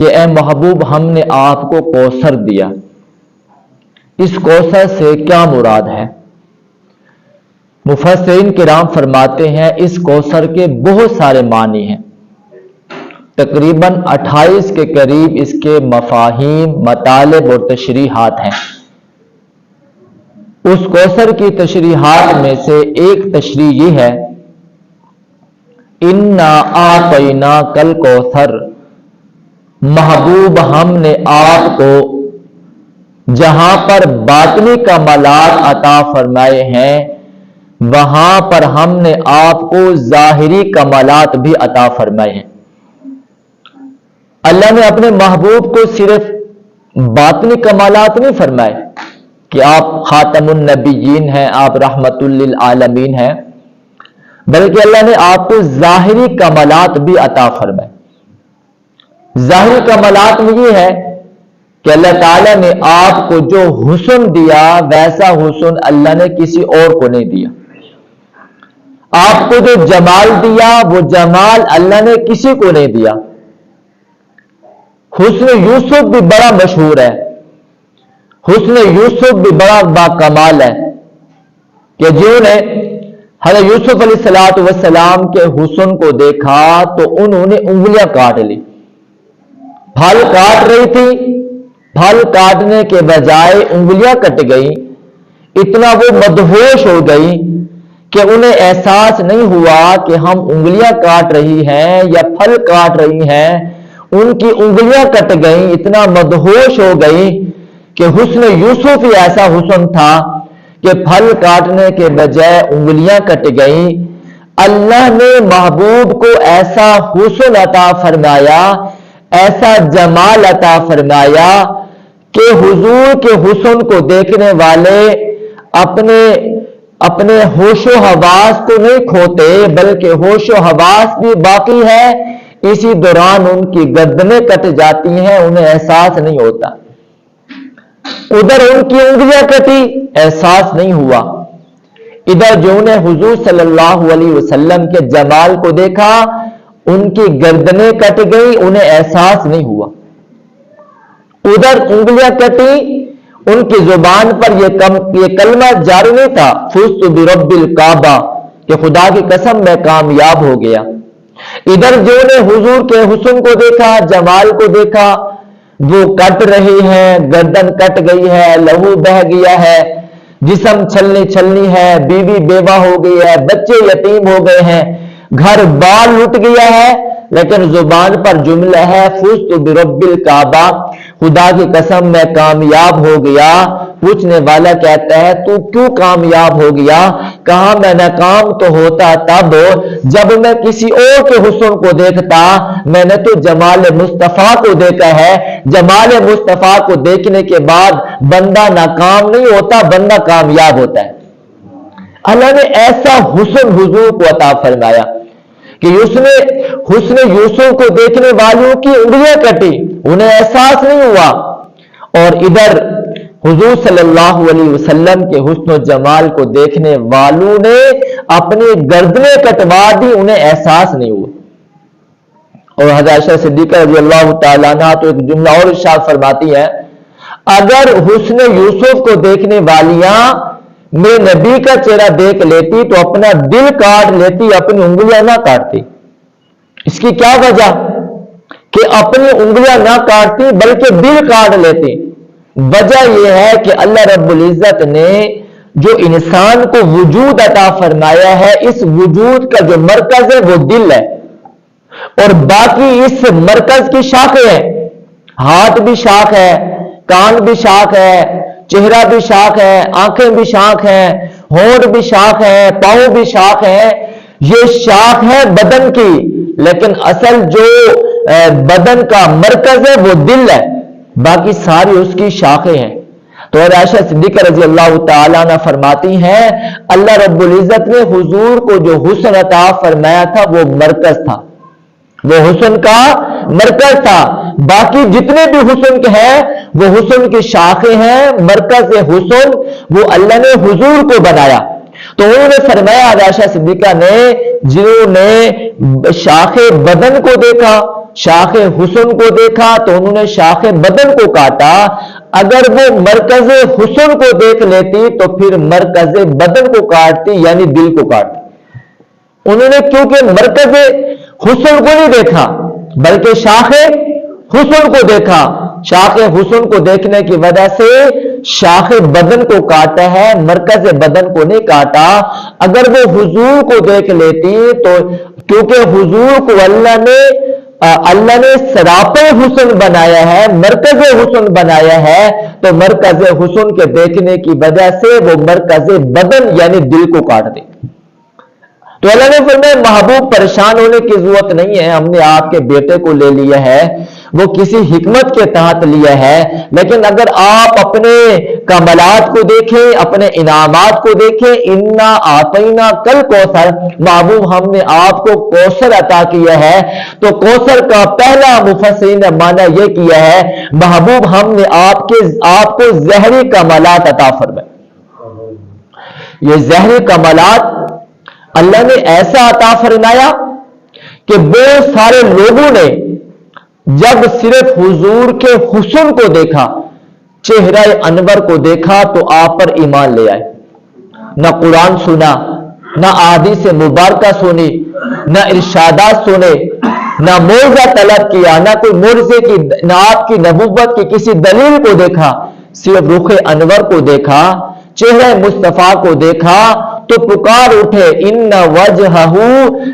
کہ اے محبوب ہم نے آپ کو کوثر دیا، اس کوثر سے کیا مراد ہے؟ مفسرین کرام فرماتے ہیں اس کوثر کے بہت سارے معنی ہیں، تقریباً 28 کے قریب اس کے مفاہیم، مطالب اور تشریحات ہیں۔ اس کوثر کی تشریحات میں سے ایک تشریح یہ ہے، انا اعطیناک الکوثر، محبوب ہم نے آپ کو جہاں پر باطنی کمالات عطا فرمائے ہیں وہاں پر ہم نے آپ کو ظاہری کمالات بھی عطا فرمائے ہیں۔ اللہ نے اپنے محبوب کو صرف باطنی کمالات نہیں فرمائے کہ آپ خاتم النبیین ہیں، آپ رحمت للعالمین ہیں، بلکہ اللہ نے آپ کو ظاہری کمالات بھی عطا فرمائے۔ ظاہری کمالات میں یہ ہے کہ اللہ تعالیٰ نے آپ کو جو حسن دیا ویسا حسن اللہ نے کسی اور کو نہیں دیا۔ آپ کو جو جمال دیا وہ جمال اللہ نے کسی کو نہیں دیا۔ حسن یوسف بھی بڑا مشہور ہے، حسن یوسف بھی بڑا باکمال ہے کہ جنہوں نے حضرت یوسف علیہ السلام کے حسن کو دیکھا تو انہوں نے انگلیاں کاٹ لی، پھل کاٹ رہی تھی، پھل کاٹنے کے بجائے انگلیاں کٹ گئی، اتنا وہ مدہوش ہو گئی کہ انہیں احساس نہیں ہوا کہ ہم انگلیاں کاٹ رہی ہیں یا پھل کاٹ رہی ہیں، ان کی انگلیاں کٹ گئیں، اتنا مدہوش ہو گئی کہ حسن یوسف ہی ایسا حسن تھا کہ پھل کاٹنے کے بجائے انگلیاں کٹ گئیں۔ اللہ نے محبوب کو ایسا حسن عطا فرمایا، ایسا جمال عطا فرمایا کہ حضور کے حسن کو دیکھنے والے اپنے ہوش و حواس کو نہیں کھوتے بلکہ ہوش و حواس بھی باقی ہے، اسی دوران ان کی گردنیں کٹ جاتی ہیں، انہیں احساس نہیں ہوتا۔ ادھر ان کی انگلیاں کٹی، احساس نہیں ہوا، ادھر جو انہیں حضور صلی اللہ علیہ وسلم کے جمال کو دیکھا ان کی گردنیں کٹ گئی، انہیں احساس نہیں ہوا۔ ادھر انگلیاں کٹی، ان کی زبان پر یہ کلمہ جاری نہیں تھا، فزت برب الکعبہ، کہ خدا کی قسم میں کامیاب ہو گیا۔ ادھر جو نے حضور کے حسن کو دیکھا، جمال کو دیکھا، وہ کٹ رہی ہے، گردن کٹ گئی ہے، لہو بہہ گیا ہے، جسم چھلنی ہے، بیوی بیوہ ہو گئی ہے، بچے یتیم ہو گئے ہیں، گھر بار لٹ گیا ہے، لیکن زبان پر جملہ ہے فزت برب الکعبہ، خدا کی قسم میں کامیاب ہو گیا۔ پوچھنے والا کہتا ہے تو کیوں کامیاب ہو گیا؟ کہا میں ناکام تو ہوتا تب جب میں کسی اور کے حسن کو دیکھتا، میں نے تو جمال مصطفیٰ کو دیکھا ہے۔ جمال مصطفیٰ کو دیکھنے کے بعد بندہ ناکام نہیں ہوتا، بندہ کامیاب ہوتا ہے۔ اللہ نے ایسا حسن حضور کو عطا فرمایا کہ حسن یوسف کو دیکھنے والوں کی انگلیاں کٹی، انہیں احساس نہیں ہوا، اور ادھر حضور صلی اللہ علیہ وسلم کے حسن و جمال کو دیکھنے والوں نے اپنی گردنیں کٹوا دی، انہیں احساس نہیں ہوا۔ اور حضرت عائشہ صدیقہ رضی اللہ تعالیٰ عنہا تو ایک جملہ اور ارشاد فرماتی ہے، اگر حسن یوسف کو دیکھنے والیاں میرے نبی کا چہرہ دیکھ لیتی تو اپنا دل کاٹ لیتی، اپنی انگلیاں نہ کاٹتی۔ اس کی کیا وجہ کہ اپنی انگلیاں نہ کاٹتی بلکہ دل کاٹ لیتی؟ وجہ یہ ہے کہ اللہ رب العزت نے جو انسان کو وجود عطا فرمایا ہے، اس وجود کا جو مرکز ہے وہ دل ہے، اور باقی اس مرکز کی شاخیں ہیں، ہاتھ بھی شاخ ہے، کان بھی شاخ ہے، چہرہ بھی شاخ ہے، آنکھیں بھی شاخ ہیں، ہونٹ بھی شاخ ہے، پاؤں بھی شاخ ہے، یہ شاخ ہے بدن کی، لیکن اصل جو بدن کا مرکز ہے وہ دل ہے، باقی ساری اس کی شاخیں ہیں۔ تو عائشہ صدیقہ رضی اللہ تعالیٰ عنہ فرماتی ہیں اللہ رب العزت نے حضور کو جو حسن عطا فرمایا تھا وہ مرکز تھا، وہ حسن کا مرکز تھا، باقی جتنے بھی حسن کے ہیں وہ حسن کی شاخیں ہیں، مرکز حسن وہ اللہ نے حضور کو بنایا۔ تو انہوں نے فرمایا عائشہ صدیقہ نے، جنہوں نے شاخ بدن کو دیکھا شاخ حسن کو دیکھا تو انہوں نے شاخ بدن کو کاٹا. اگر وہ مرکز حسن کو دیکھ لیتی تو پھر مرکز بدن کو کاٹتی، یعنی دل کو کاٹتی. انہوں نے کیونکہ مرکز حسن کو نہیں دیکھا بلکہ شاخ حسن کو دیکھا، شاخ حسن کو دیکھنے کی وجہ سے شاخ بدن کو کاٹا ہے، مرکز بدن کو نہیں کاٹا. اگر وہ حضور کو دیکھ لیتی تو کیونکہ حضور کو اللہ نے سراپے حسن بنایا ہے، مرکز حسن بنایا ہے، تو مرکز حسن کے دیکھنے کی وجہ سے وہ مرکز بدن یعنی دل کو کاٹ دے. تو اللہ نے فرمایا محبوب پریشان ہونے کی ضرورت نہیں ہے، ہم نے آپ کے بیٹے کو لے لیا ہے، وہ کسی حکمت کے تحت لیا ہے. لیکن اگر آپ اپنے کمالات کو دیکھیں، اپنے انعامات کو دیکھیں، انا آتینا کل کوثر، محبوب ہم نے آپ کو کوثر عطا کیا ہے. تو کوثر کا پہلا مفسرین نے معنی یہ کیا ہے محبوب ہم نے آپ کو زہری کمالات عطا فرمائے. یہ زہری کمالات اللہ نے ایسا عطا فرمایا کہ بہت سارے لوگوں نے جب صرف حضور کے حسن کو دیکھا، چہرہ انور کو دیکھا تو آپ پر ایمان لے آئے. نہ قرآن سنا، نہ احادیث مبارکہ سنی، نہ ارشادات سنے، نہ معجزہ طلب کیا، نہ کوئی معجزے کی، نہ آپ کی نبوت کی کسی دلیل کو دیکھا، صرف رخ انور کو دیکھا، چہرہ مصطفیٰ کو دیکھا تو پکار اٹھے ان وجہہ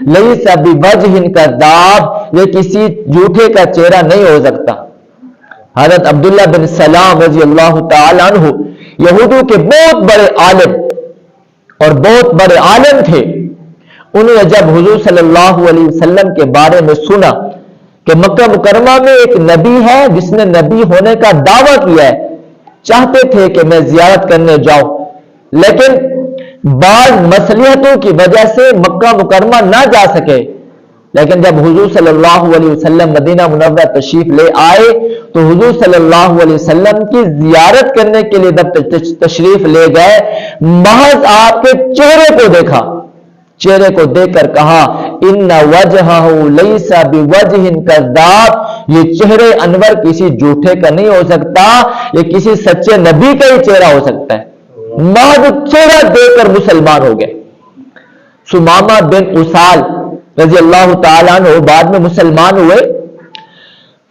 لیس بوجہ کذاب، یہ کسی جھوٹے کا چہرہ نہیں ہو سکتا. حضرت عبداللہ بن سلام رضی اللہ تعالی عنہ یہودوں کے بہت بڑے عالم اور بہت بڑے عالم تھے. انہوں نے جب حضور صلی اللہ علیہ وسلم کے بارے میں سنا کہ مکہ مکرمہ میں ایک نبی ہے جس نے نبی ہونے کا دعویٰ کیا ہے، چاہتے تھے کہ میں زیارت کرنے جاؤں، لیکن بعض مصلحتوں کی وجہ سے مکہ مکرمہ نہ جا سکے. لیکن جب حضور صلی اللہ علیہ وسلم مدینہ منورہ تشریف لے آئے تو حضور صلی اللہ علیہ وسلم کی زیارت کرنے کے لیے جب تشریف لے گئے، محض آپ کے چہرے کو دیکھا، چہرے کو دیکھ کر کہا ان وجہہ لیس بوجہ کذاب، یہ چہرے انور کسی جھوٹے کا نہیں ہو سکتا، یہ کسی سچے نبی کا ہی چہرہ ہو سکتا ہے. محض چہرہ دیکھ کر مسلمان ہو گئے. سمامہ بن اسال رضی اللہ تعالیٰ عنہ بعد میں مسلمان ہوئے،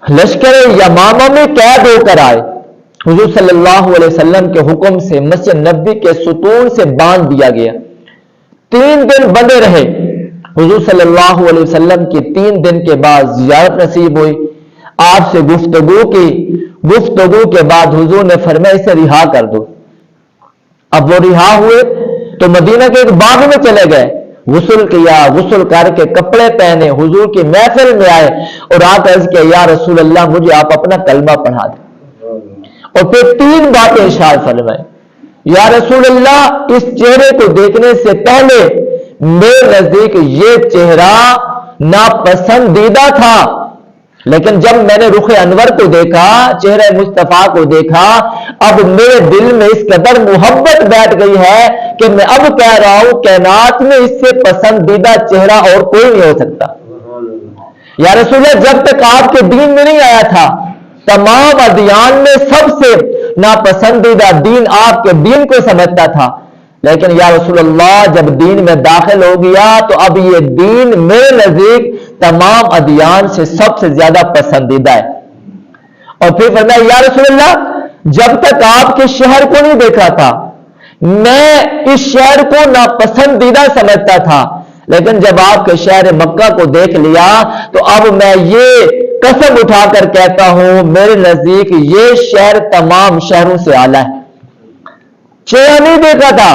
لشکر یمامہ میں قید ہو کر آئے. حضور صلی اللہ علیہ وسلم کے حکم سے مسجد نبوی کے ستون سے باندھ دیا گیا. 3 دن بندے رہے. حضور صلی اللہ علیہ وسلم کی 3 دن کے بعد زیارت نصیب ہوئی، آپ سے گفتگو کی. گفتگو کے بعد حضور نے فرمایا اسے رہا کر دو. اب وہ رہا ہوئے تو مدینہ کے ایک باغ میں چلے گئے، غسل کیا، غسل کر کے کپڑے پہنے حضور کی محفل میں آئے اور آ کر عرض کیا یا رسول اللہ مجھے آپ اپنا کلمہ پڑھا دیں. اور پھر 3 باتیں ارشاد فرمائے. یا رسول اللہ اس چہرے کو دیکھنے سے پہلے میرے نزدیک یہ چہرہ ناپسندیدہ تھا، لیکن جب میں نے رخ انور کو دیکھا، چہرہ مصطفیٰ کو دیکھا، اب میرے دل میں اس قدر محبت بیٹھ گئی ہے کہ میں اب کہہ رہا ہوں کائنات میں اس سے پسندیدہ چہرہ اور کوئی نہیں ہو سکتا. یا رسول اللہ جب تک آپ کے دین میں نہیں آیا تھا تمام ادیان میں سب سے ناپسندیدہ دین آپ کے دین کو سمجھتا تھا، لیکن یا رسول اللہ جب دین میں داخل ہو گیا تو اب یہ دین میرے نزدیک تمام ادیان سے سب سے زیادہ پسندیدہ ہے. اور پھر فرمایا یا رسول اللہ جب تک آپ کے شہر کو نہیں دیکھا تھا میں اس شہر کو ناپسندیدہ سمجھتا تھا، لیکن جب آپ کے شہر مکہ کو دیکھ لیا تو اب میں یہ قسم اٹھا کر کہتا ہوں میرے نزدیک یہ شہر تمام شہروں سے اعلیٰ ہے. چہرہ نہیں دیکھا تھا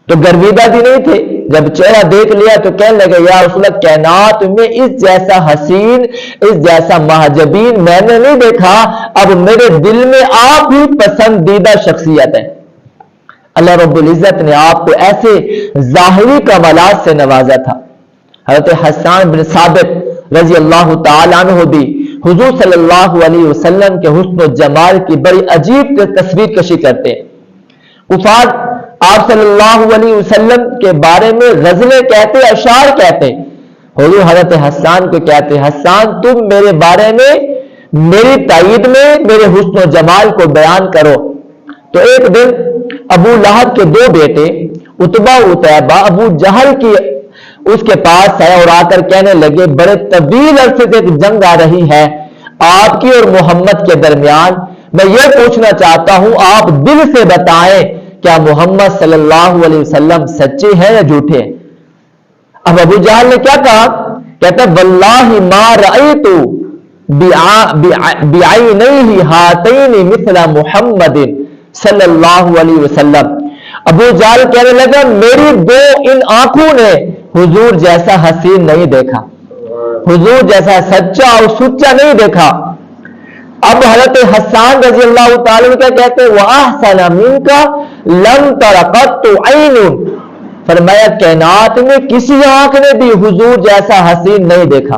تو گرویدہ بھی نہیں تھے، جب چہرہ دیکھ لیا تو کہنے لگے یا رسول اللہ کائنات میں اس جیسا حسین، اس جیسا محجبین میں نے نہیں دیکھا، اب میرے دل میں آپ ہی پسندیدہ شخصیت ہے. اللہ رب العزت نے آپ کو ایسے ظاہری کمالات سے نوازا تھا. حضرت حسان بن ثابت رضی اللہ تعالیٰ عنہ بھی حضور صلی اللہ علیہ وسلم کے حسن و جمال کی بڑی عجیب تصویر کشی کرتے ہیں. کفار آپ صلی اللہ علیہ وسلم کے بارے میں غزلیں کہتے، اشعار کہتے. حضور حضرت حسان کو کہتے ہیں حسان تم میرے بارے میں میری تائید میں میرے حسن و جمال کو بیان کرو. تو ایک دن ابو لہب کے دو بیٹے عتبہ عتیبہ ابو جہل کی اس کے پاس آئے اور آ کر کہنے لگے بڑے طویل عرصے سے ایک جنگ آ رہی ہے آپ کی اور محمد کے درمیان. میں یہ پوچھنا چاہتا ہوں آپ دل سے بتائیں کیا محمد صلی اللہ علیہ وسلم سچے ہیں یا جھوٹے ہیں؟ اب ابو جہل نے کیا کہا؟ کہتا واللہ ما رأیت بعینیہ ہاتین مثل محمد صلی اللہ علیہ وسلم. ابو جہل کہنے لگا میری دو ان آنکھوں نے حضور جیسا حسین نہیں دیکھا, حضور جیسا سچا اور سچا نہیں دیکھا. اب حضرت حسان رضی اللہ تعالی عنہ کیا کہتے ہیں وَأَحْسَنَ مِنْكَ لَمْ تَرَ قَطُّ عَيْنٌ, فرمایا کائنات میں کسی آنکھ نے بھی حضور جیسا حسین نہیں دیکھا.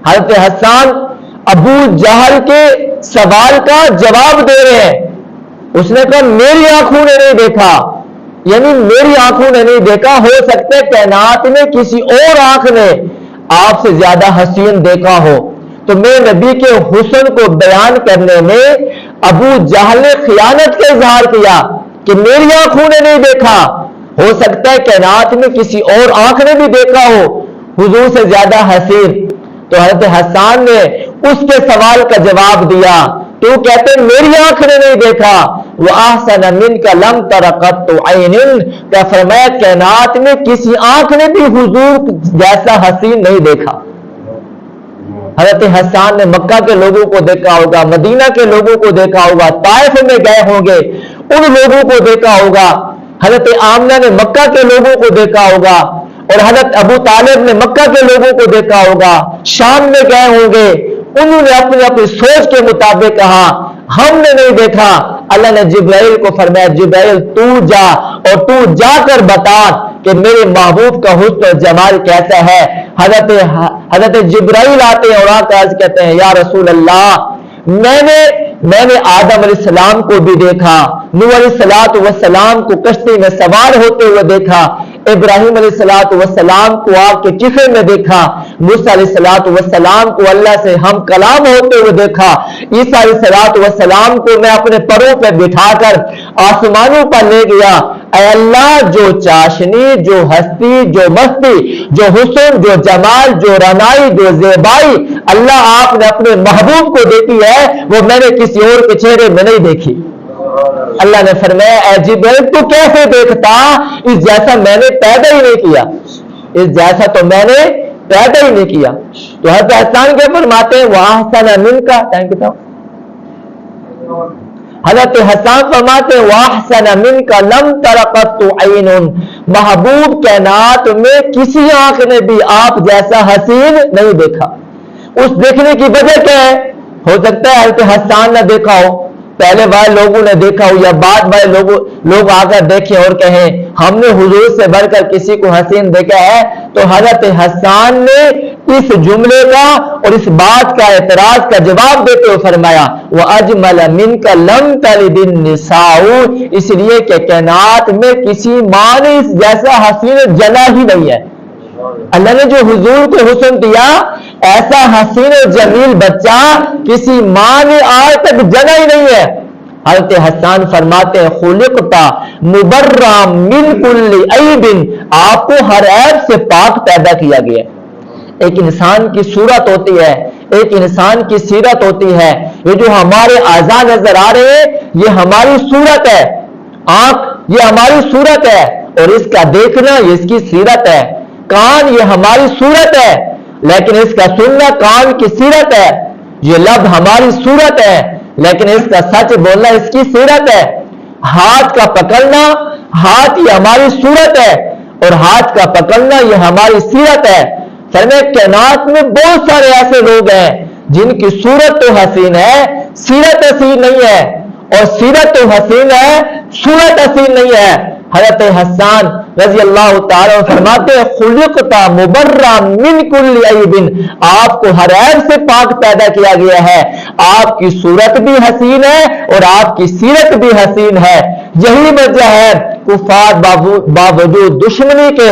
حضرت حسان ابو جہل کے سوال کا جواب دے رہے ہیں. اس نے کہا میری آنکھوں نے نہیں دیکھا, یعنی میری آنکھوں نے نہیں دیکھا, ہو سکتا ہے کائنات میں کسی اور آنکھ نے آپ سے زیادہ حسین دیکھا ہو. تو میں نبی کے حسن کو بیان کرنے میں ابو جہل نے خیانت کا اظہار کیا کہ میری آنکھوں نے نہیں دیکھا, ہو سکتا ہے کائنات میں کسی اور آنکھ نے بھی دیکھا ہو حضور سے زیادہ حسین. تو حضرت حسان نے اس کے سوال کا جواب دیا. تو کہتے ہیں میری آنکھ نے نہیں دیکھا. وَأَحْسَنَ مِنْكَ لَمْ تَرَ قَطُّ عَيْنٍ, کیا فرمایا کائنات میں کسی آنکھ نے بھی حضور جیسا حسین نہیں دیکھا. حضرت حسان نے مکہ کے لوگوں کو دیکھا ہوگا, مدینہ کے لوگوں کو دیکھا ہوگا, طائف میں گئے ہوں گے ان لوگوں کو دیکھا ہوگا. حضرت آمنہ نے مکہ کے لوگوں کو دیکھا ہوگا, اور حضرت ابو طالب نے مکہ کے لوگوں کو دیکھا ہوگا. شام میں گئے ہوں گے, انہوں نے اپنی اپنی سوچ کے مطابق کہا ہم نے نہیں دیکھا. اللہ نے جبرائیل کو فرمایا جبرائیل تو جا اور تو جا کر بتا کہ میرے محبوب کا حسن و جمال کیسا ہے. حضرت جبرائیل آتے ہیں اور آ کر کہتے ہیں یا رسول اللہ میں نے آدم علیہ السلام کو بھی دیکھا, نوح علیہ السلام کو کشتی میں سوار ہوتے ہوئے دیکھا, ابراہیم علیہ السلام کو آگ کے چفے میں دیکھا, موسیٰ علیہ السلام کو اللہ سے ہم کلام ہوتے ہوئے دیکھا, عیسیٰ علیہ السلام کو میں اپنے پروں پہ بٹھا کر آسمانوں پر لے گیا. اے اللہ جو چاشنی, جو ہستی, جو مستی, جو حسن, جو جمال, جو رنائی, جو زیبائی اللہ آپ نے اپنے محبوب کو دیتی ہے وہ میں نے کسی اور کے چہرے میں نہیں دیکھی. اللہ نے فرمایا اے جبرائیل تو کیسے دیکھتا, اس جیسا میں نے پیدا ہی نہیں کیا, اس جیسا تو میں نے پیدا ہی نہیں کیا. تو حضرت حسان کے فرماتے ہیں وَأَحْسَنَ مِنْكَ, ٹائم کتنا, حضرت حسان فرماتے ہیں وَأَحْسَنَ مِنْكَ لَمْ تَرَ قَطُّ عَيْنٌ, محبوب کائنات میں کسی آنکھ نے بھی آپ جیسا حسین نہیں دیکھا. اس دیکھنے کی وجہ کیا ہے؟ ہو سکتا ہے حضرت حسان نہ دیکھا ہو, پہلے والے لوگوں نے دیکھا ہو, یا بعد والے لوگ آ کر دیکھیں اور کہیں ہم نے حضور سے بڑھ کر کسی کو حسین دیکھا ہے. تو حضرت حسان نے اس جملے کا اور اس بات کا اعتراض کا جواب دیتے ہوئے فرمایا وَأَجْمَلَ مِنْكَ لَمْ تَلِدِ النِّسَاءُ, اس لیے کہ کائنات میں کسی ماں نے اس جیسا حسین جنا ہی نہیں ہے. اللہ نے جو حضور کو حسن دیا ایسا حسین و جمیل بچہ کسی ماں نے آج تک جنا ہی نہیں ہے. حضرت حسان فرماتے ہیں خلقتا مبرّا من کل عیب, آپ کو ہر عیب سے پاک پیدا کیا گیا. ایک انسان کی صورت ہوتی ہے, ایک انسان کی سیرت ہوتی ہے. یہ جو ہمارے اعضاء نظر آ رہے ہیں یہ ہماری صورت ہے. آنکھ یہ ہماری صورت ہے اور اس کا دیکھنا یہ اس کی سیرت ہے. کان یہ ہماری صورت ہے لیکن اس کا سننا کان کی سیرت ہے. یہ لب ہماری صورت ہے لیکن اس کا سچ بولنا اس کی سیرت ہے. ہاتھ کا پکڑنا ہاتھ یہ ہماری صورت ہے اور ہاتھ کا پکڑنا یہ ہماری سیرت ہے. فرمایا کائنات میں بہت سارے ایسے لوگ ہیں جن کی صورت تو حسین ہے سیرت حسین نہیں ہے, اور سیرت تو حسین ہے صورت حسین نہیں ہے. حضرت حسان رضی اللہ تعالیٰ فرماتے ہیں خلقتا مبرّا من کل عیب, آپ کو ہر عیب سے پاک پیدا کیا گیا ہے. آپ کی صورت بھی حسین ہے اور آپ کی سیرت بھی حسین ہے. یہی وجہ ہے کفار باوجود دشمنی کے